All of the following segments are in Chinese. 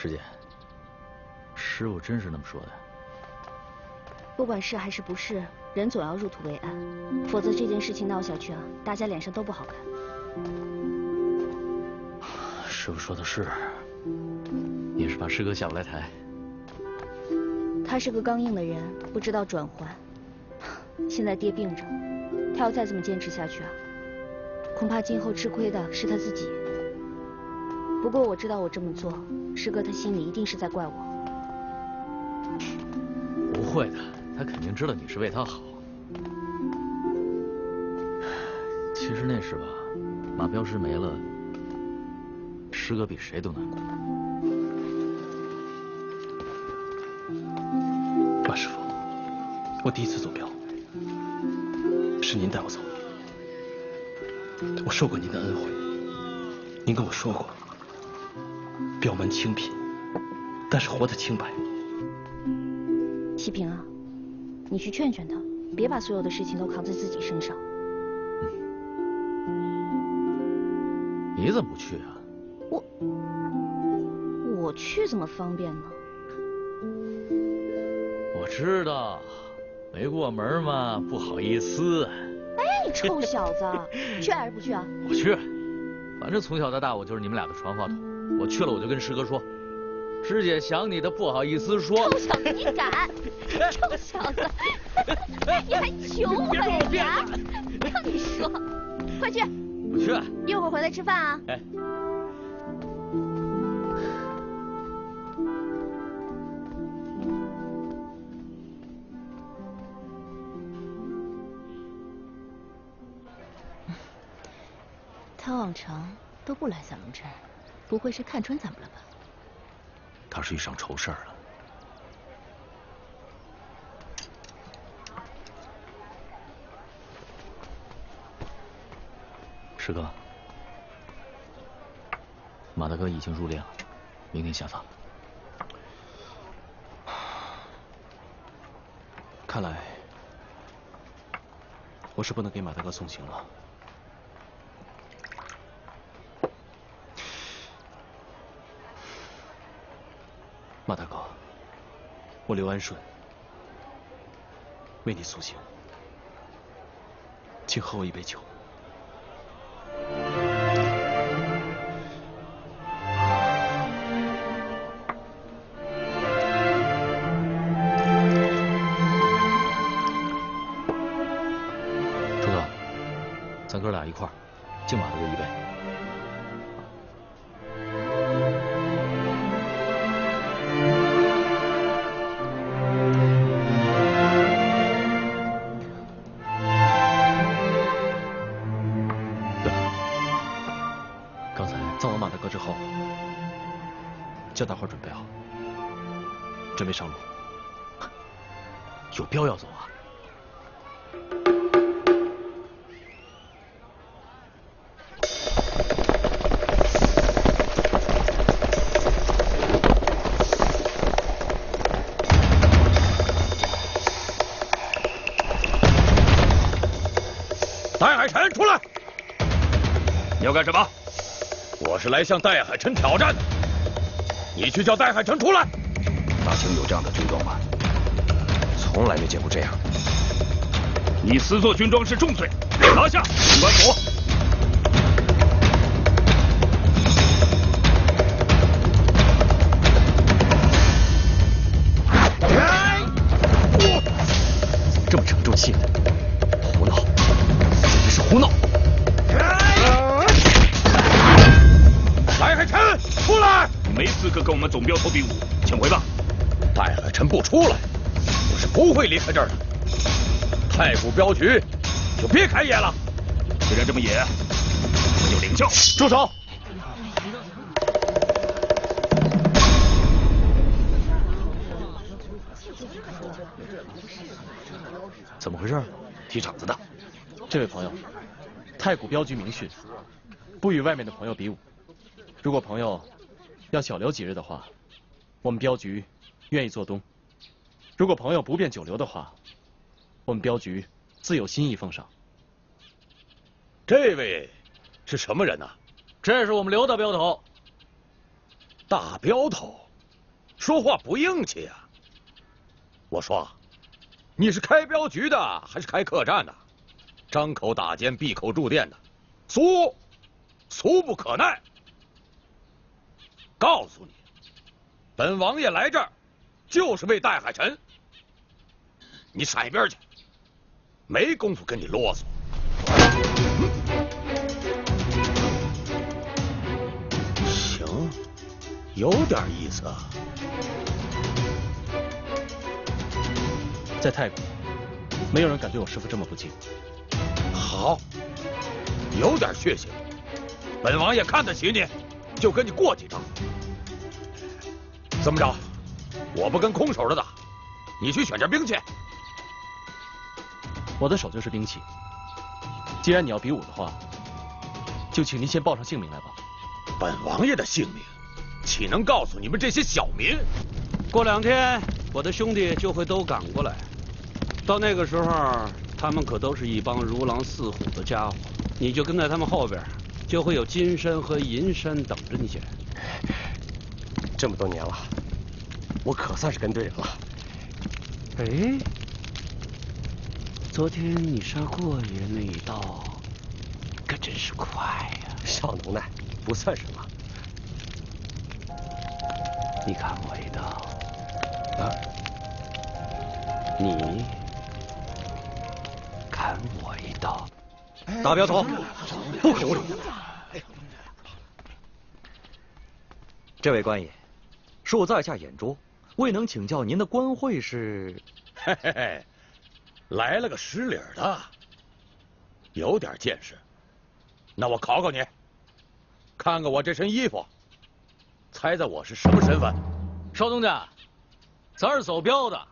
师姐，师傅真是那么说的？不管是还是不是，人总要入土为安，否则这件事情闹下去啊，大家脸上都不好看。师傅说的是，也是怕师哥下不来台。他是个刚硬的人，不知道转换。现在爹病着，他要再这么坚持下去啊，恐怕今后吃亏的是他自己。不过我知道我这么做，师哥他心里一定是在怪我。不会的，他肯定知道你是为他好。其实那时吧，马镖师没了，师哥比谁都难过。马师傅，我第一次走镖，是您带我走。我受过您的恩惠，您跟我说过，镖门清贫，但是活得清白。启平啊，你去劝劝他，别把所有的事情都扛在自己身上。你怎么不去啊？我去怎么方便呢？我知道，没过门嘛，不好意思。哎，你臭小子，去还是不去啊？我去，反正从小到大我就是你们俩的传话筒。我去了我就跟师哥说，师姐想你的不好意思说。臭小子，你敢！臭小子，你还求我呀？让你说，快去！不去。一会儿回来吃饭啊。哎。他往常都不来咱们这儿，不会是看穿咱们了吧？他是遇上愁事儿了。师哥，马大哥已经入殓了，明天下葬。看来我是不能给马大哥送行了。马大哥，我刘安顺为你送行，请喝我一杯酒。朱哥，咱哥俩一块儿敬马大哥一杯。叫大伙准备好，准备上路。有镖要走啊！戴海辰，出来！你要干什么？我是来向戴海辰挑战的。你去叫戴海辰出来！大清有这样的军装吗？从来没见过这样。你私做军装是重罪，拿下！军官府。这么沉住气的，胡闹，简直是胡闹！戴海辰，出来！你没资格跟我们总镖头比武，请回吧。戴海辰不出来，我是不会离开这儿的。太古镖局就别开野了。既然这么野，我就领教。住手！怎么回事？踢场子的。这位朋友，太古镖局明训，不与外面的朋友比武。如果朋友要小留几日的话，我们镖局愿意做东；如果朋友不便久留的话，我们镖局自有心意奉上。这位是什么人呢？这是我们刘大镖头。大镖头，说话不硬气啊！我说，你是开镖局的还是开客栈的？张口打奸，闭口住店的，俗不可耐。告诉你，本王爷来这儿就是为戴海辰。你闪一边去，没工夫跟你啰嗦。行，有点意思啊。在泰国，没有人敢对我师父这么不敬。好，有点血性，本王爷看得起你，就跟你过几招。怎么着？我不跟空手的打，你去选件兵器。我的手就是兵器。既然你要比武的话，就请您先报上姓名来吧。本王爷的姓名，岂能告诉你们这些小民？过2天，我的兄弟就会都赶过来。到那个时候，他们可都是一帮如狼似虎的家伙，你就跟在他们后边，就会有金山和银山等着你去。这么多年了，我可算是跟对人了。哎，昨天你杀过爷那一刀，可真是快呀！少能耐，不算什么。你砍我一刀，啊，你砍我一刀。大镖头，不可无礼。这位官爷，恕在下眼拙，未能请教您的官会是？嘿嘿嘿，来了个失礼的，有点见识。那我考考你，看看我这身衣服，猜猜我是什么身份？少东家，咱是走镖的，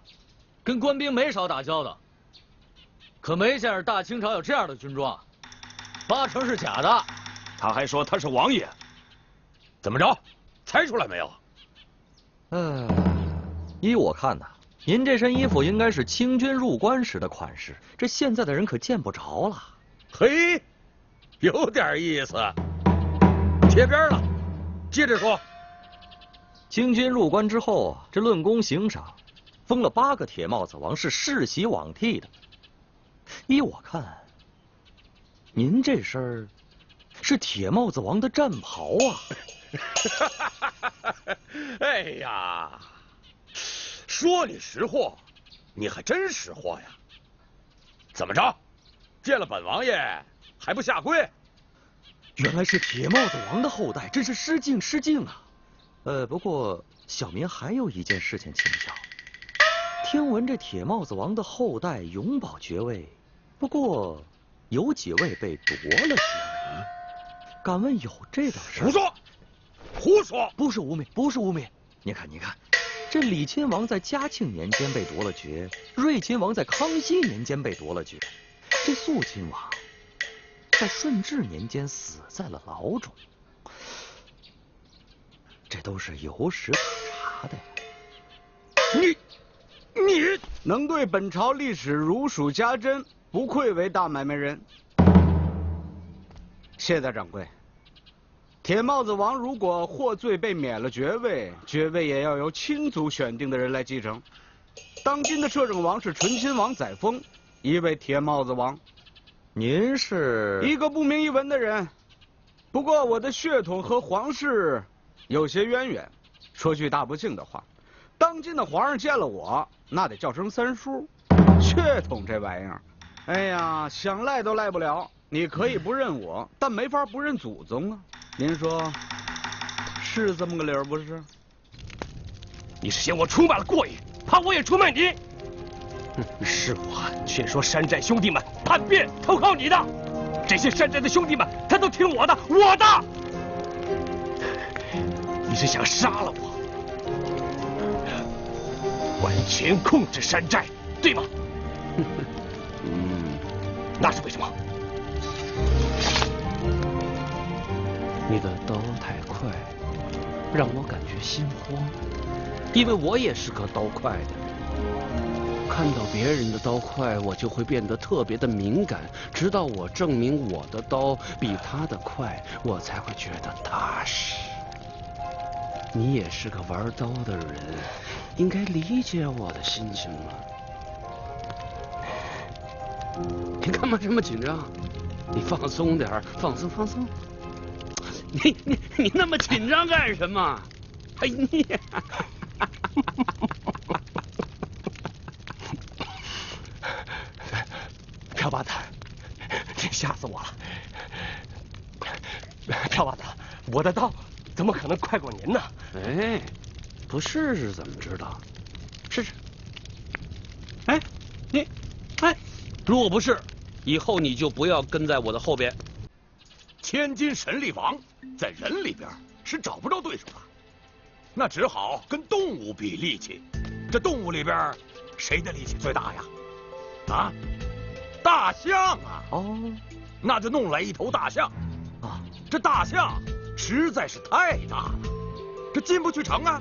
跟官兵没少打交道，可没见着大清朝有这样的军装，8成是假的。他还说他是王爷，怎么着？猜出来没有？依我看呐，您这身衣服应该是清军入关时的款式，这现在的人可见不着了。嘿，有点意思。贴边了，接着说。清军入关之后啊，这论功行赏，封了8个铁帽子王，是世袭罔替的。依我看，您这身儿是铁帽子王的战袍啊。哎呀，说你识货，你还真识货呀！怎么着，见了本王爷还不下跪？原来是铁帽子王的后代，真是失敬失敬啊！不过小民还有一件事情请教。听闻这铁帽子王的后代永保爵位，不过有几位被夺了爵位，敢问有这等事？胡说！胡说！不是污蔑，不是污蔑。你看，这李亲王在嘉庆年间被夺了爵，睿亲王在康熙年间被夺了爵，这肃亲王在顺治年间死在了牢中，这都是有史可查的呀。你能对本朝历史如数家珍，不愧为大买卖人。谢大掌柜。铁帽子王如果获罪被免了爵位，爵位也要由亲族选定的人来继承。当今的摄政王是醇亲王载沣，一位铁帽子王。您是一个不明一文的人，不过我的血统和皇室有些渊源。说句大不敬的话，当今的皇上见了我，那得叫声三叔。血统这玩意儿，哎呀，想赖都赖不了。你可以不认我，但没法不认祖宗啊。您说是这么个理儿不是？你是嫌我出卖了过爷，怕我也出卖你？是我劝说山寨兄弟们叛变投靠你的，这些山寨的兄弟们他都听我的，我的。你是想杀了我，完全控制山寨，对吗？那是为什么？你的刀太快，让我感觉心慌，因为我也是个刀快的人。看到别人的刀快，我就会变得特别的敏感，直到我证明我的刀比他的快，我才会觉得踏实。你也是个玩刀的人，应该理解我的心情了。你干嘛这么紧张？你放松点儿，放松放松。你那么紧张干什么？哎你。朴八子，你吓死我了！朴八子，我的刀怎么可能快过您呢？哎，不试试怎么知道？试试。哎，你，哎，如果不是，以后你就不要跟在我的后边。千金神力王在人里边是找不着对手的，那只好跟动物比力气。这动物里边谁的力气最大呀？啊，大象啊！哦，那就弄来一头大象。啊，这大象实在是太大了，这进不去城啊。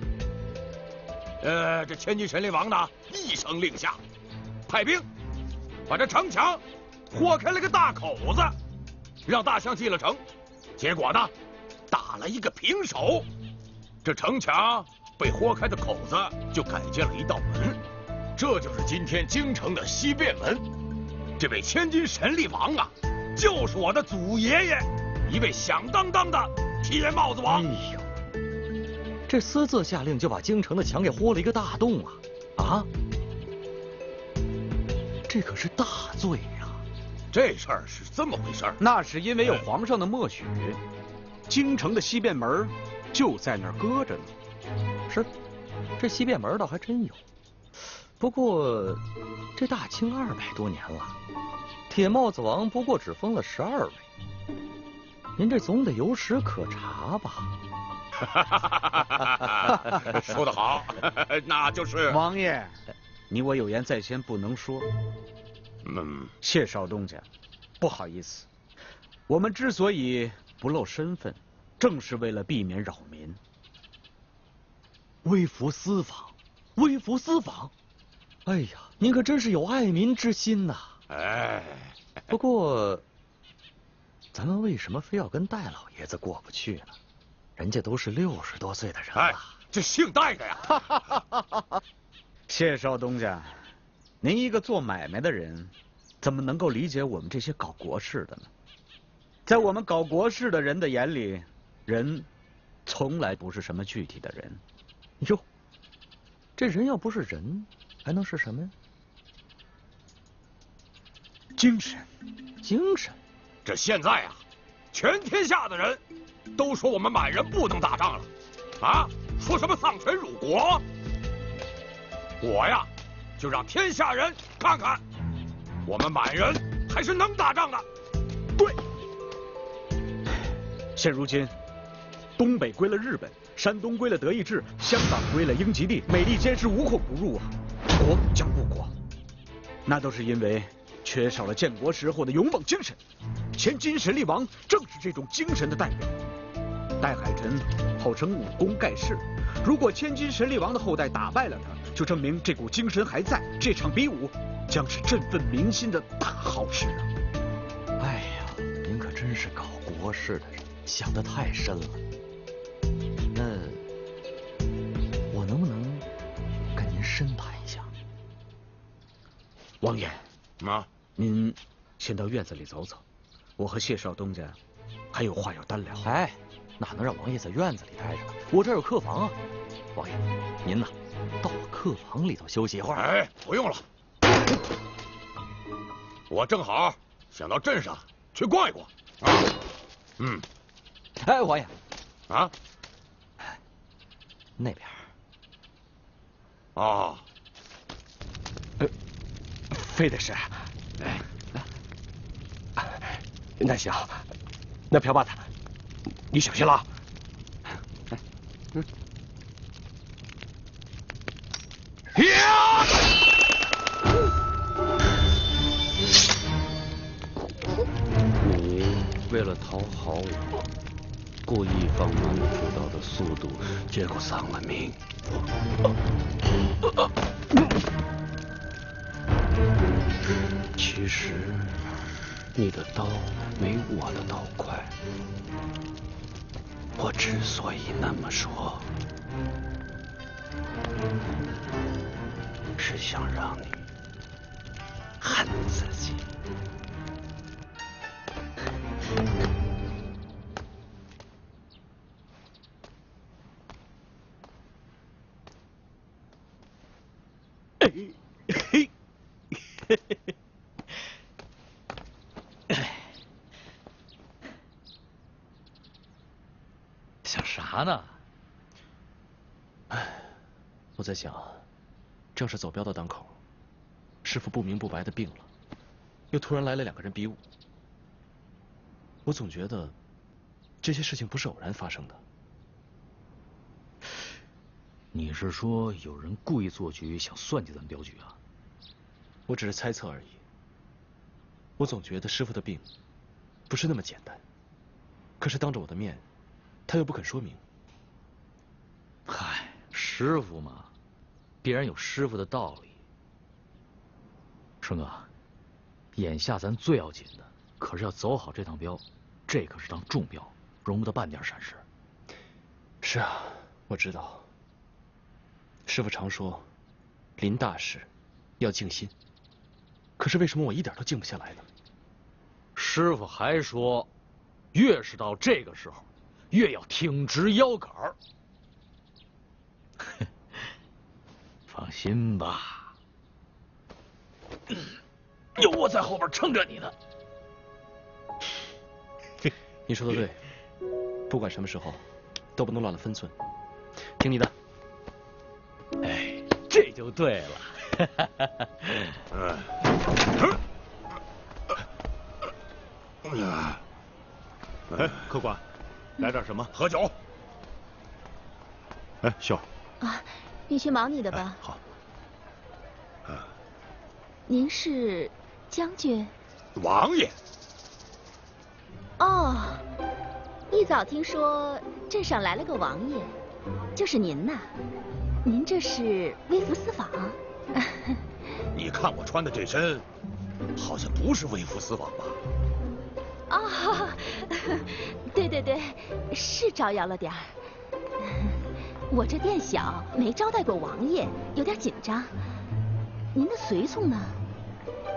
这千金神力王呢，一声令下，派兵把这城墙豁开了个大口子，让大象进了城。结果呢，打了一个平手，这城墙被豁开的口子就改建了一道门，这就是今天京城的西便门。这位千金神力王啊，就是我的祖爷爷，一位响当当的铁帽子王。哎呦，这私自下令就把京城的墙给豁了一个大洞啊！啊，这可是大罪呀！这事儿是这么回事儿，那是因为有皇上的默许，京城的西便门就在那儿搁着呢。是，这西便门倒还真有。不过这大清200多年了，铁帽子王不过只封了12位，您这总得有史可查吧？说得好，那就是王爷，你我有言在先，不能说。谢少东家，不好意思，我们之所以不露身份，正是为了避免扰民。微服私访，微服私访！哎呀，您可真是有爱民之心呐！哎，不过，咱们为什么非要跟戴老爷子过不去呢？人家都是60多岁的人了。哎，这姓戴的呀！谢少东家，您一个做买卖的人，怎么能够理解我们这些搞国事的呢？在我们搞国事的人的眼里，人从来不是什么具体的人。哟，这人要不是人，还能是什么呀？精神，精神。这现在啊，全天下的人都说我们满人不能打仗了，啊，说什么丧权辱国。我呀，就让天下人看看，我们满人还是能打仗的。对，现如今，东北归了日本，山东归了德意志，香港归了英吉利，美利坚是无孔不入啊，国将不国，那都是因为缺少了建国时候的勇猛精神。千金神力王正是这种精神的代表。戴海臣号称武功盖世，如果千金神力王的后代打败了他，就证明这股精神还在，这场比武将是振奋民心的大好事啊！哎呀，您可真是搞国事的人，想得太深了。那我能不能跟您深谈一下？王爷，啊，您先到院子里走走，我和谢少东家还有话要单聊。哎，哪能让王爷在院子里待着？我这儿有客房啊。王爷，您呐，到我客房里头休息一会儿。哎，不用了，我正好想到镇上去逛一逛。啊，哎，王爷，啊，那边。哦，非得是。那行，那朴八子，你小心了啊。呀！你为了讨好我，故意放慢了出刀的速度，结果丧了命。其实你的刀没我的刀快。我之所以那么说，是想让你恨自己。想啥呢？我在想，正是走镖的当口，师傅不明不白的病了，又突然来了2个人比武，我总觉得这些事情不是偶然发生的。你是说有人故意做局，想算计咱镖局啊？我只是猜测而已。我总觉得师傅的病不是那么简单，可是当着我的面，他又不肯说明。嗨，师傅嘛，必然有师傅的道理。顺哥，眼下咱最要紧的可是要走好这趟镖，这可是趟重镖，容不得半点闪失。是啊，我知道。师傅常说，临大事要静心，可是为什么我一点都静不下来呢？师傅还说，越是到这个时候，越要挺直腰杆儿。放心吧，有我在后边撑着你呢。你说的对，不管什么时候，都不能乱了分寸。听你的。哎，这就对了。哎，客官，来点什么？喝酒。哎，秀儿。啊，你去忙你的吧。好。您是将军？王爷。哦，一早听说镇上来了个王爷，就是您呐。您这是微服私访？你看我穿的这身，好像不是微服私访吧？哦，对对对，是招摇了点儿。我这店小，没招待过王爷，有点紧张。您的随从呢？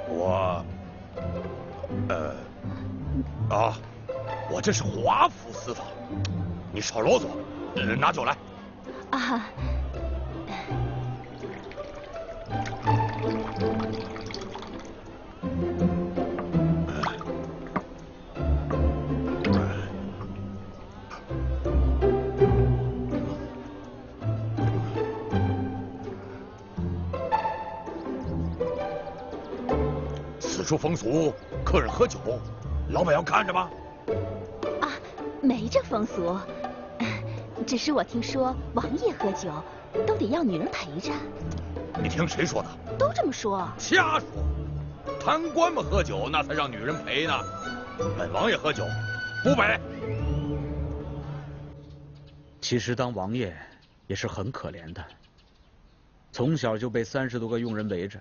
我这是华服私访。你少啰嗦，拿酒来。啊。此处风俗，客人喝酒，老板要看着吗？啊，没这风俗，只是我听说王爷喝酒都得要女人陪着。你听谁说的？都这么说。瞎说！贪官们喝酒，那才让女人陪呢。本王爷喝酒，不陪。其实当王爷也是很可怜的，从小就被30多个佣人围着，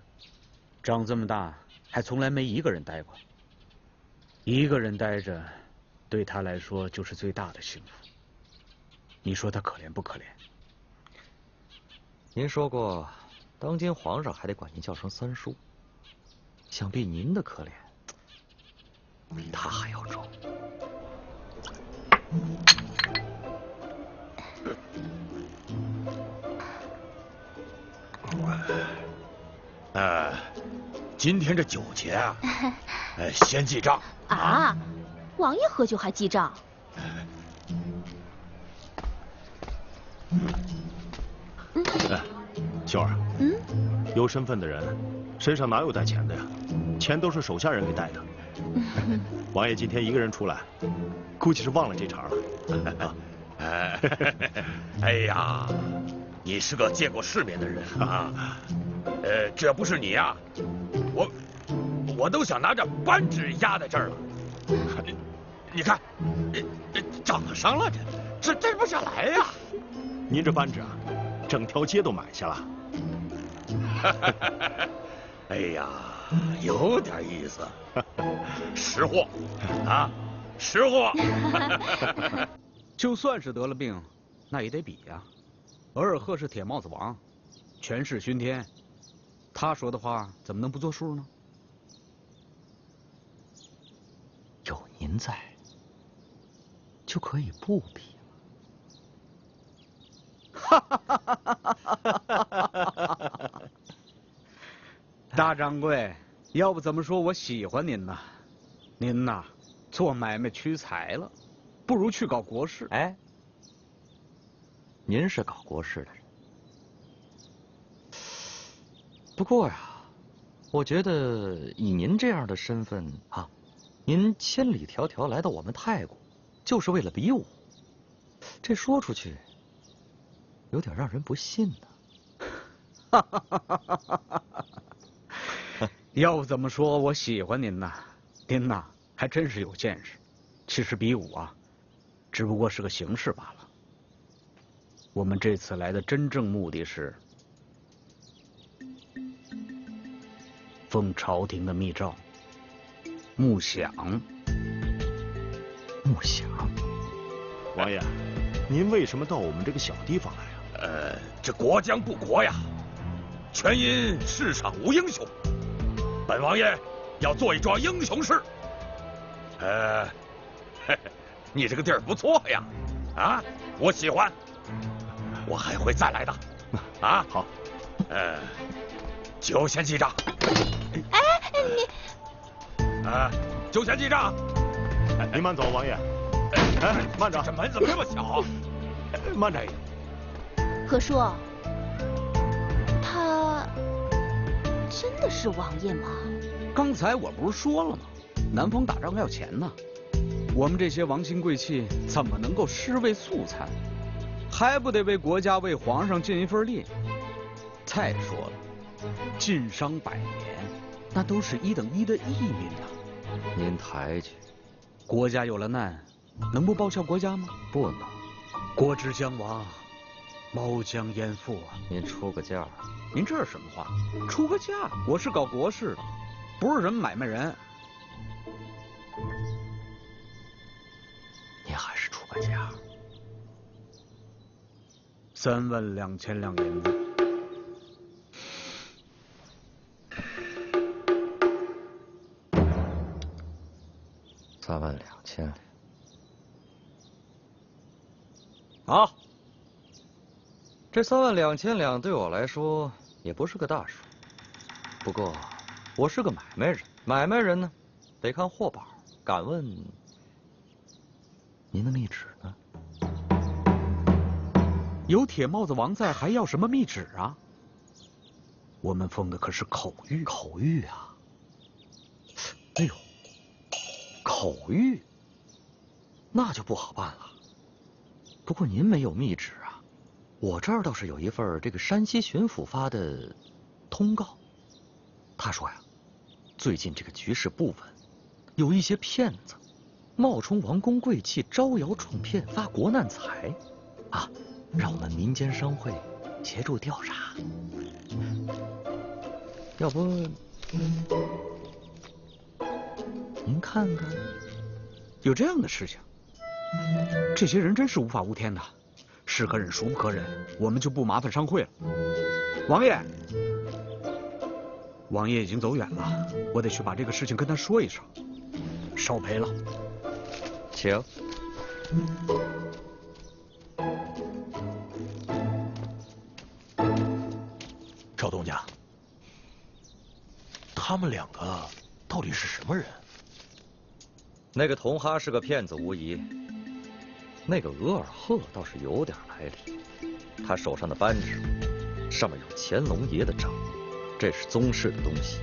长这么大还从来没一个人待过。一个人待着，对他来说就是最大的幸福。你说他可怜不可怜？您说过，当今皇上还得管您叫声三叔，想必您的可怜比他还要重。今天这酒钱啊，先记账啊！王爷喝酒还记账？秀儿，有身份的人身上哪有带钱的呀？钱都是手下人给带的。王爷今天一个人出来，估计是忘了这茬了。哎呀，你是个见过世面的人啊！这不是你呀，我都想拿着扳指压在这儿了。你看，涨上了，这摘不下来呀。您这扳指啊，整条街都买下了。哎呀，有点意思，识货啊，识货。就算是得了病，那也得比呀。额尔赫是铁帽子王，权势熏天，他说的话怎么能不作数呢？有您在，就可以不比了。大掌柜，要不怎么说我喜欢您呢？您呐，做买卖屈才了，不如去搞国事。哎，您是搞国事的人，不过呀，我觉得以您这样的身份啊，您千里迢迢来到我们太谷，就是为了比武，这说出去有点让人不信呢。要不怎么说我喜欢您呢？您呐，还真是有见识。其实比武啊，只不过是个形式罢了。我们这次来的真正目的是奉朝廷的密诏，木饷。木饷，王爷，您为什么到我们这个小地方来啊？这国将不国呀，全因世上无英雄。本王爷要做一桩英雄事。你这个地儿不错呀，啊，我喜欢，我还会再来的。啊，好。就先记账。哎，你。就先记账。您慢走，王爷。哎，慢着，这门怎么这么小？慢着。何叔，他真的是王爷吗？刚才我不是说了吗？南方打仗要钱呢，我们这些王亲贵戚怎么能够尸位素餐？还不得为国家为皇上尽一份力？再说了，晋商100年，那都是1等1的义民呐。您抬举，国家有了难，能不报效国家吗？不能。国之将亡，毛将焉附啊！您出个价。您这是什么话？出个价？我是搞国事的，不是什么买卖人。您还是出个价。32000两银子。32000两。好，这32000两对我来说也不是个大数。不过，我是个买卖人，买卖人呢，得看货宝。敢问，您的密旨呢？有铁帽子王在，还要什么密旨啊？我们奉的可是口谕。口谕啊！哎呦，口谕，那就不好办了。不过您没有密旨啊，我这儿倒是有一份这个山西巡抚发的通告。他说呀，最近这个局势不稳，有一些骗子冒充王公贵戚，招摇撞骗，发国难财，啊，让我们民间商会协助调查。要不，您看看，有这样的事情？这些人真是无法无天的，是可忍孰不可忍，我们就不麻烦商会了。王爷，王爷已经走远了，我得去把这个事情跟他说一声，少赔了。请。赵东家，他们两个到底是什么人？那个童哈是个骗子无疑，那个额尔赫倒是有点来历。他手上的扳指上面有乾隆爷的章，这是宗室的东西。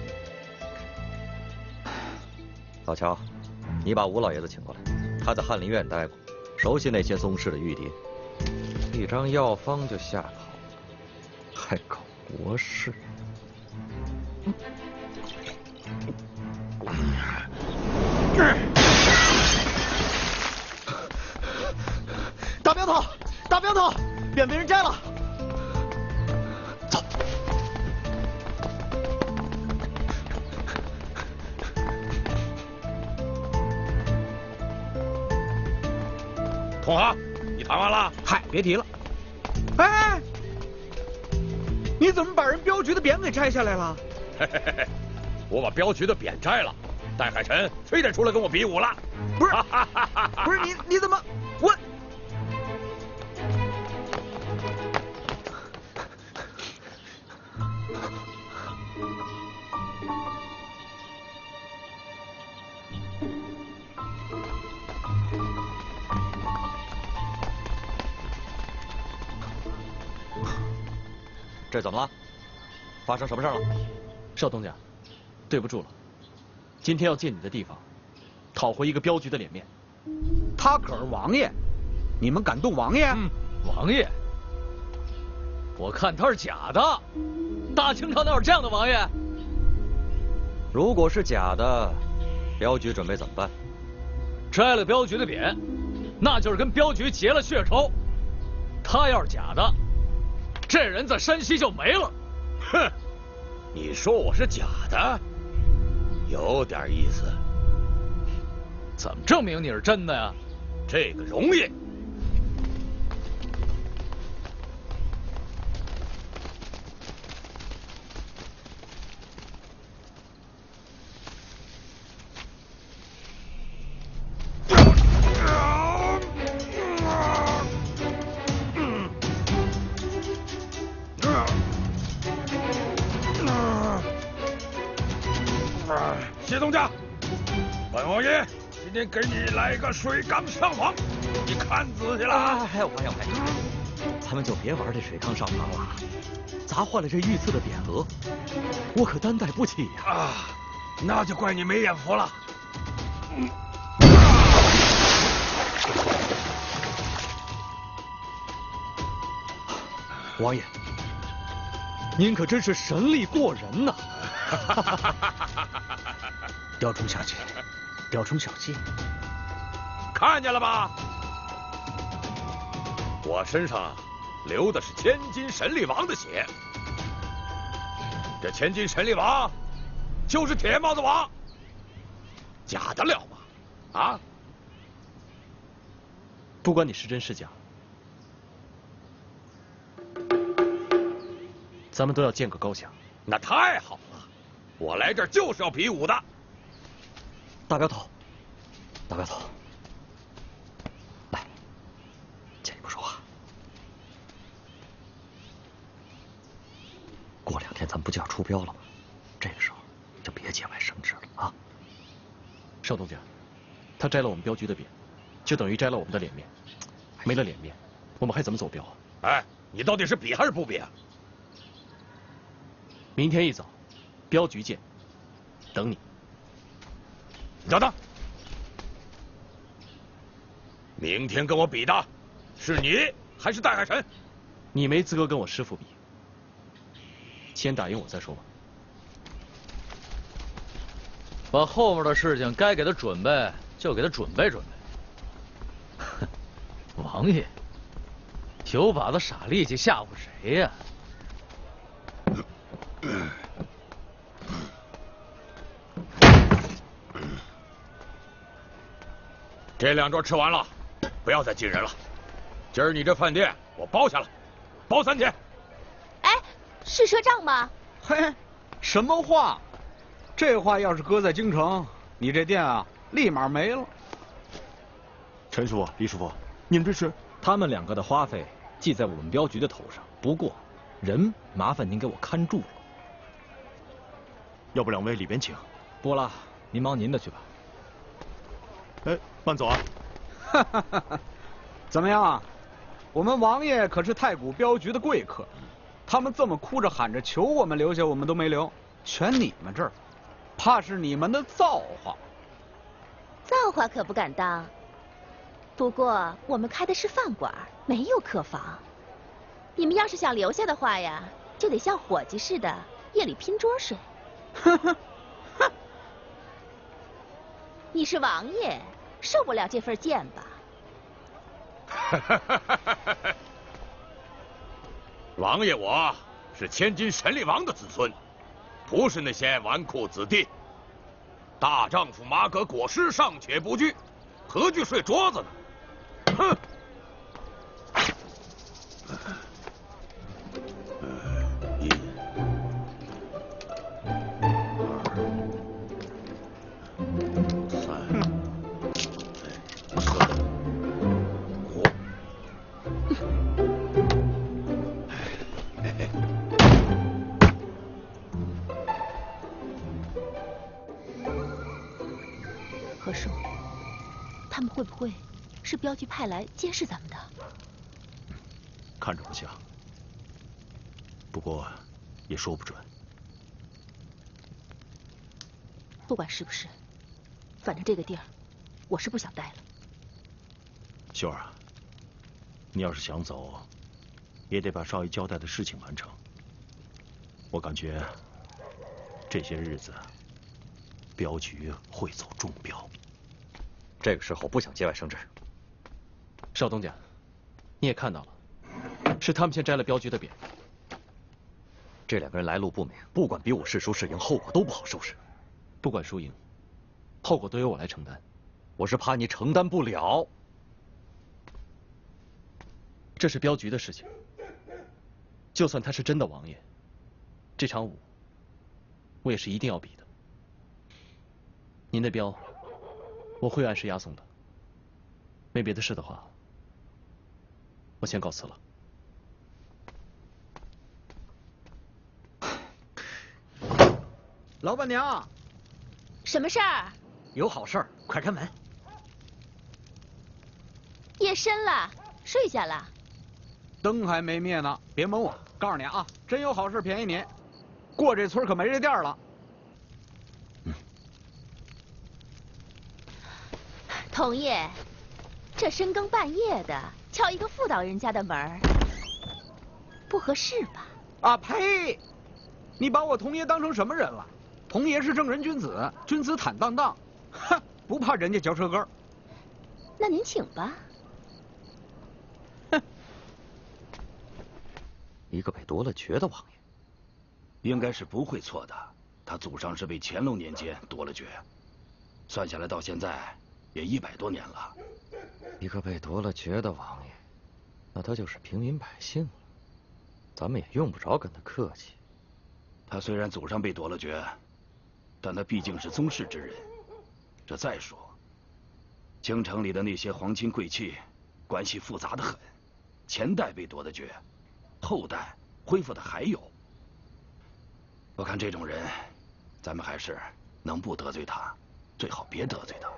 老乔，你把吴老爷子请过来，他在翰林院待过，熟悉那些宗室的玉牒。一张药方就吓跑了，还搞国事。大镖头，大镖头，匾被人摘了。走。童哈，你谈完了？嗨，别提了。哎，你怎么把人镖局的匾给摘下来了？嘿嘿嘿嘿，我把镖局的匾摘了，戴海辰非得出来跟我比武了。不是，不是你怎么我？这怎么了？发生什么事了？少东家，对不住了，今天要借你的地方，讨回一个镖局的脸面。他可是王爷，你们敢动王爷？王爷，我看他是假的。大清朝哪有这样的王爷？如果是假的，镖局准备怎么办？摘了镖局的匾，那就是跟镖局结了血仇。他要是假的，这人在山西就没了。哼，你说我是假的，有点意思。怎么证明你是真的呀？这个容易。谢东家，本王爷今天给你来个水缸上房，你看仔细了。哎，王爷，咱们就别玩这水缸上房了，砸坏了这御赐的匾额，我可担待不起呀。啊，那就怪你没眼福了。王爷，您可真是神力过人呐！雕虫小技，雕虫小技，看见了吧？我身上流的是千金神力王的血，这千金神力王就是铁帽子王，假得了吗？啊！不管你是真是假，咱们都要见个高下。那太好了，我来这儿就是要比武的。大镖头，大镖头，来，借你不说话。过2天咱们不就要出镖了吗？这个时候就别节外生枝了啊！少东家，他摘了我们镖局的匾，就等于摘了我们的脸面。没了脸面，我们还怎么走镖啊？哎，你到底是比还是不比啊？明天一早，镖局见，等你。等等，明天跟我比的是你还是戴海辰？你没资格跟我师父比，先打赢我再说吧。把后面的事情该给他准备就给他准备准备。哼，王爷，有把子傻力气吓唬谁呀？这2桌吃完了，不要再进人了。今儿你这饭店我包下了，包3天。哎，是赊账吗？嘿，什么话？这话要是搁在京城，你这店啊，立马没了。陈师傅、李师傅，你们这是？他们2个的花费记在我们镖局的头上，不过人麻烦您给我看住了。要不2位里边请。不了，您忙您的去吧。哎，慢走啊！哈哈哈哈，怎么样？我们王爷可是太古镖局的贵客，他们这么哭着喊着求我们留下，我们都没留，全你们这儿，怕是你们的造化。造化可不敢当。不过我们开的是饭馆，没有客房。你们要是想留下的话呀，就得像伙计似的，夜里拼桌睡。呵呵。你是王爷，受不了这份贱吧？王爷我是千金神力王的子孙，不是那些纨绔子弟。大丈夫马革裹尸尚且不惧，何惧睡桌子呢？哼！一是镖局派来监视咱们的。看着不像，不过也说不准。不管是不是，反正这个地儿，我是不想待了。秀儿啊，你要是想走，也得把少爷交代的事情完成。我感觉这些日子，镖局会走中镖。这个时候不想节外生枝。少东家，你也看到了，是他们先摘了镖局的匾。这两个人来路不明，不管比武是输是赢，后果都不好收拾。不管输赢，后果都由我来承担。我是怕你承担不了。这是镖局的事情，就算他是真的王爷，这场武，我也是一定要比的。您的镖，我会按时押送的。没别的事的话，我先告辞了。老板娘，什么事儿？有好事儿，快开门。夜深了，睡下了。灯还没灭呢，别蒙我。告诉你啊，真有好事便宜你，过这村可没这店了。童爷，这深更半夜的敲一个妇道人家的门儿，不合适吧？啊呸！你把我童爷当成什么人了？童爷是正人君子，君子坦荡荡，哼，不怕人家嚼舌根儿。那您请吧。一个被夺了爵的王爷，应该是不会错的。他祖上是被乾隆年间夺了爵，算下来到现在也100多年了。一个被夺了爵的王爷，那他就是平民百姓了。咱们也用不着跟他客气。他虽然祖上被夺了爵，但他毕竟是宗室之人。这再说，京城里的那些皇亲贵戚，关系复杂的很。前代被夺的爵，后代恢复的还有。我看这种人，咱们还是能不得罪他，最好别得罪他。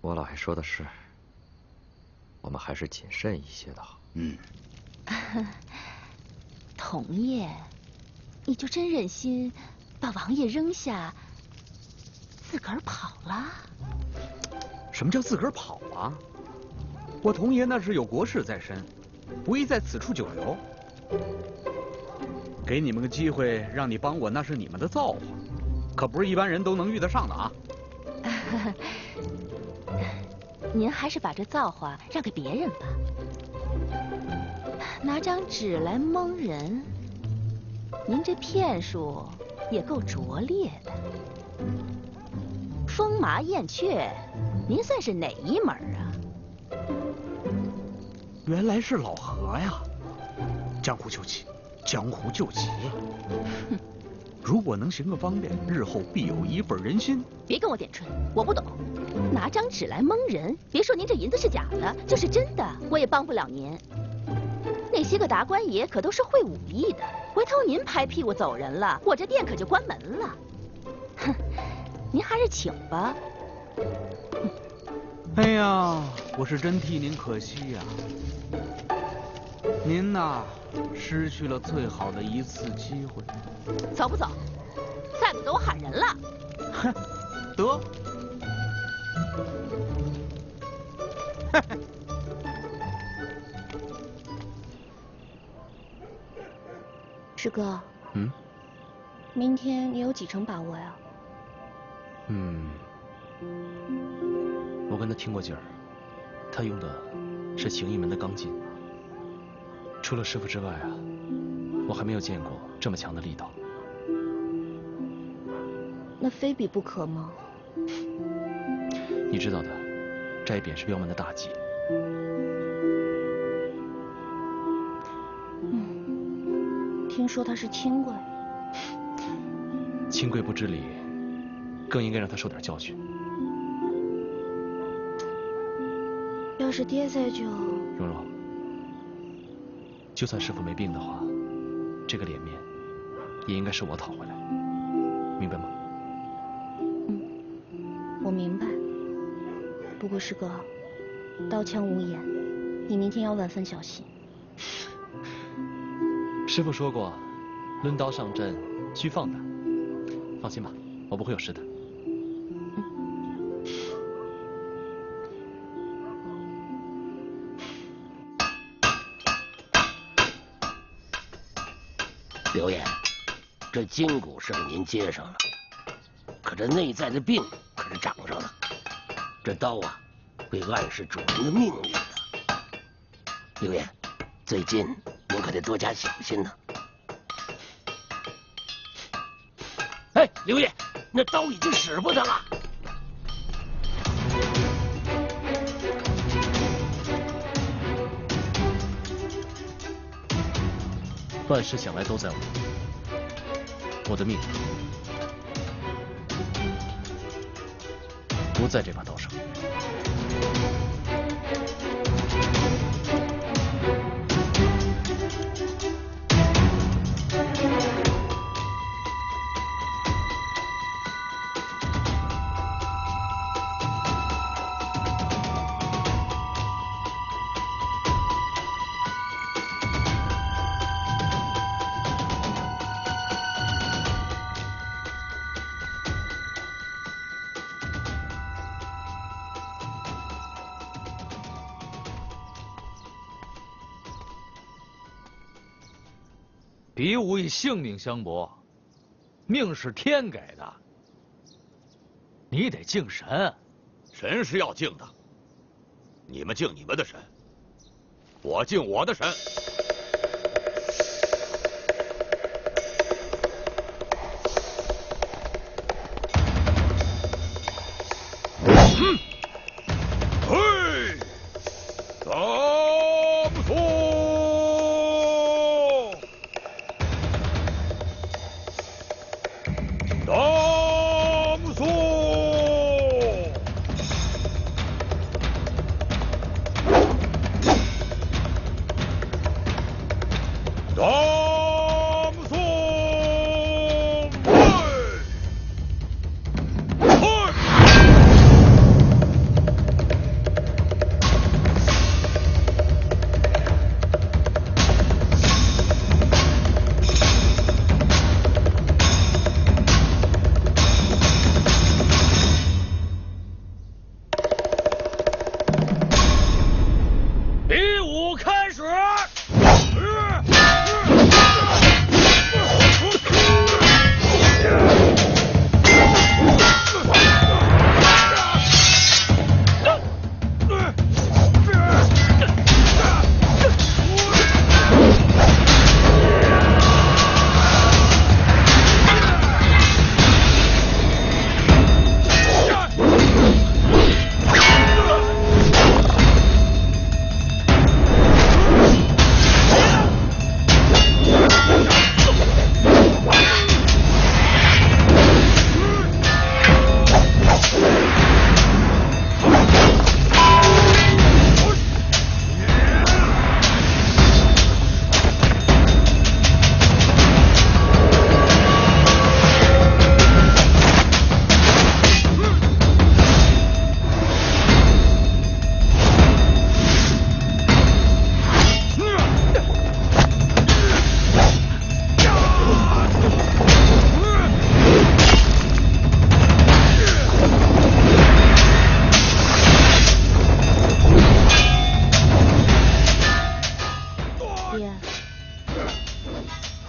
我老爷说的是，我们还是谨慎一些的好。童爷，你就真忍心把王爷扔下，自个儿跑了？什么叫自个儿跑啊？我童爷那是有国事在身，不宜在此处久留。给你们个机会，让你帮我，那是你们的造化，可不是一般人都能遇得上的啊。您还是把这造化让给别人吧。拿张纸来蒙人，您这骗术也够拙劣的。风麻燕雀，您算是哪一门啊？原来是老何呀！江湖救急，江湖救急呀！如果能行个方便，日后必有一份人心。别跟我点春，我不懂。拿张纸来蒙人，别说您这银子是假的，就是真的，我也帮不了您。那些个达官爷可都是会武艺的，回头您拍屁股走人了，我这店可就关门了。哼，您还是请吧。哎呀，我是真替您可惜呀。您呐，失去了最好的一次机会。走不走？再不走我喊人了。哼，得。师哥，明天你有几成把握呀？我跟他听过劲儿，他用的是形意门的刚劲。除了师傅之外啊，我还没有见过这么强的力道。那非比不可吗？你知道的，摘匾是镖门的大忌。听说他是清贵，清贵不知礼，更应该让他受点教训。要是爹在就……蓉蓉，就算师傅没病的话，这个脸面也应该是我讨回来，明白吗？我明白。不过是个刀枪无眼，你明天要万分小心。师父说过，抡刀上阵需放胆。放心吧，我不会有事的。刘爷，这筋骨是给您接上了，可这内在的病可是长上了。这刀啊，会暗示主人的命运的。刘爷，最近您可得多加小心呢。哎，刘爷，那刀已经使不得了。万事想来都在我的命不在这把刀上。比武以性命相搏，命是天给的，你得敬神。神是要敬的，你们敬你们的神，我敬我的神。嘿，咱们说。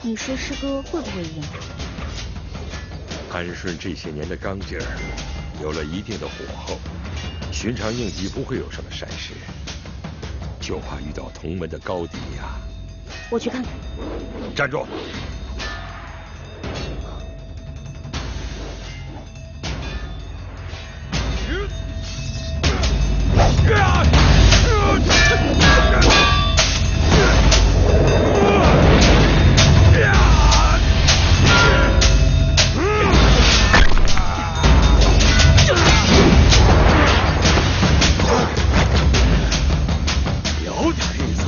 你说师哥会不会赢？韩顺这些年的刚劲儿，有了一定的火候，寻常应急不会有什么闪失，就怕遇到同门的高敌呀。我去看看。站住！有点意思。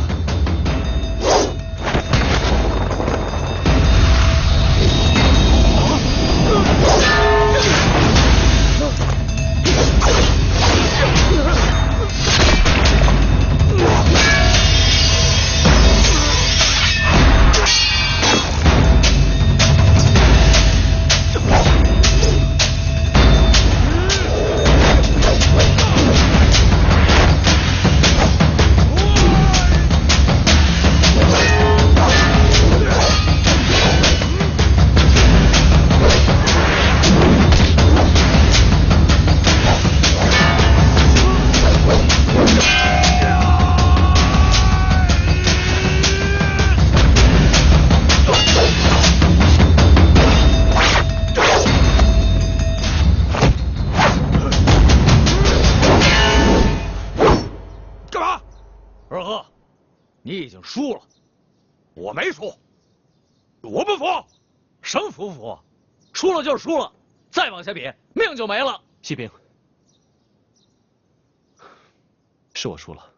二哥，你已经输了。我没输，我不服。生服不服？输了就是输了，再往下比，命就没了。锡兵，是我输了。